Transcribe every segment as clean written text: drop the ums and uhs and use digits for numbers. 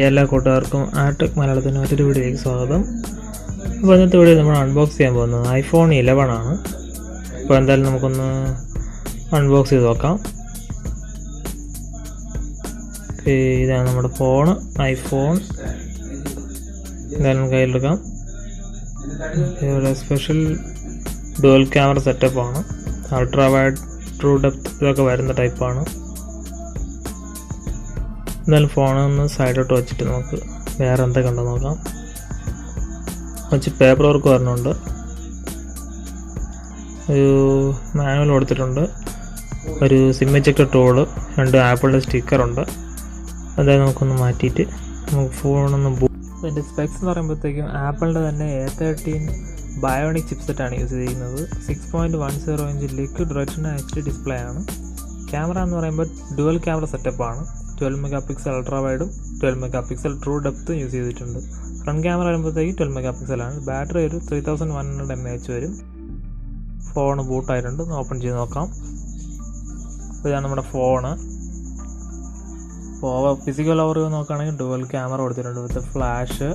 എല്ലാ കൂട്ടുകാർക്കും ആടെക് മലയാളത്തിന് മറ്റൊരു വീഡിയോയിലേക്ക് സ്വാഗതം. അപ്പോൾ ഇന്നത്തെ വീഡിയോ നമ്മൾ അൺബോക്സ് ചെയ്യാൻ പോകുന്നത് iPhone 11 ആണ്. അപ്പോൾ എന്തായാലും നമുക്കൊന്ന് അൺബോക്സ് ചെയ്ത് നോക്കാം. ഇതാണ് നമ്മുടെ ഫോൺ, iPhone. എന്തായാലും കയ്യിലെടുക്കാം. ഇതുപോലെ സ്പെഷ്യൽ ഡുവൽ ക്യാമറ സെറ്റപ്പാണ്. അൾട്രാ വൈഡ്, ട്രൂ ഡെപ്ത് ഇതൊക്കെ വരുന്ന ടൈപ്പാണ്. എന്തായാലും ഫോണൊന്ന് സൈഡിലോട്ട് വെച്ചിട്ട് നമുക്ക് വേറെ എന്തൊക്കെ ഉണ്ടോ നോക്കാം. കുറച്ച് പേപ്പർ വർക്ക് വരുന്നുണ്ട്, ഒരു മാനുവൽ കൊടുത്തിട്ടുണ്ട്, ഒരു സിം എജക്ടർ ടൂള്, 2 ആപ്പിളിൻ്റെ സ്റ്റിക്കറുണ്ട്. അതായത് നമുക്കൊന്ന് മാറ്റിയിട്ട് നമുക്ക് ഫോണൊന്ന് അതിൻ്റെ സ്പെക്സ് എന്ന് പറയുമ്പോഴത്തേക്കും ആപ്പിളിൻ്റെ തന്നെ A13 Bionic ചിപ്സെറ്റാണ് യൂസ് ചെയ്യുന്നത്. 6.10 inch liquid retina HD display ആണ്. ക്യാമറ എന്ന് പറയുമ്പോൾ ഡുവൽ ക്യാമറ സെറ്റപ്പാണ്. 12 മെഗാ അൾട്രാ വൈഡും 12 മെഗാ ട്രൂ ഡെപ്തും യൂസ് ചെയ്തിട്ടുണ്ട്. ഫ്രണ്ട് ക്യാമറ വരുമ്പോഴത്തേക്ക് 12 മെഗാ ആണ്. ബാറ്ററി ഒരു 3100 mAh വരും. ഫോൺ ബൂട്ടായിട്ടുണ്ട്. ഓപ്പൺ ചെയ്ത് നോക്കാം. ഇതാണ് നമ്മുടെ ഫോണ്. അപ്പോൾ ഫിസിക്കൽ ഓവർ നോക്കുകയാണെങ്കിൽ ഡുവൽ ക്യാമറ കൊടുത്തിട്ടുണ്ട് വിത്ത് ഫ്ലാഷ്.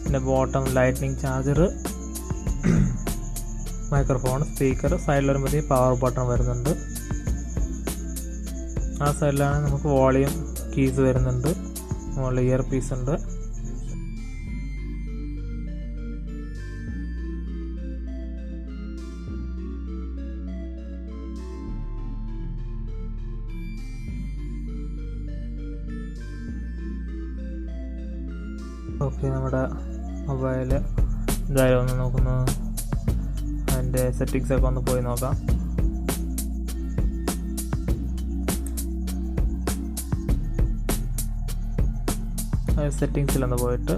പിന്നെ bottom lightning charger, microphone, speaker. സൈഡിൽ വരുമ്പോഴത്തേക്ക് പവർ ബട്ടൺ വരുന്നുണ്ട്. ആ സൈഡിലാണ് നമുക്ക് വോളിയം കീസ് വരുന്നുണ്ട്. മുകളിൽ ഇയർ പീസ് ഉണ്ട്. ഓക്കെ, നമ്മുടെ മൊബൈൽ എന്തായാലും ഒന്ന് നോക്കുന്നു. അതിൻ്റെ സെറ്റിങ്സൊക്കെ ഒന്ന് പോയി നോക്കാം. സെറ്റിങ്സിലൊന്ന് പോയിട്ട്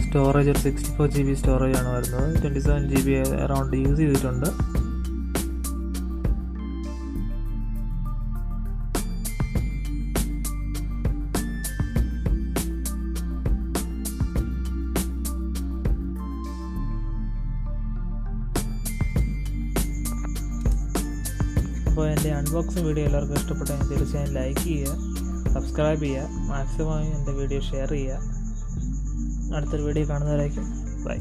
സ്റ്റോറേജ് ഒരു 64 GB സ്റ്റോറേജ് ആണ് വരുന്നത്. 27 GB അറൗണ്ട് യൂസ് ചെയ്തിട്ടുണ്ട്. അപ്പോൾ എൻ്റെ അൺബോക്സിങ് വീഡിയോ എല്ലാവർക്കും ഇഷ്ടപ്പെട്ടെങ്കിൽ തീർച്ചയായും ലൈക്ക് ചെയ്യുക, സബ്സ്ക്രൈബ് ചെയ്യുക, മാക്സിമം എൻ്റെ വീഡിയോ ഷെയർ ചെയ്യുക. അടുത്തൊരു വീഡിയോ കാണുന്നവരായിരിക്കും. ബൈ.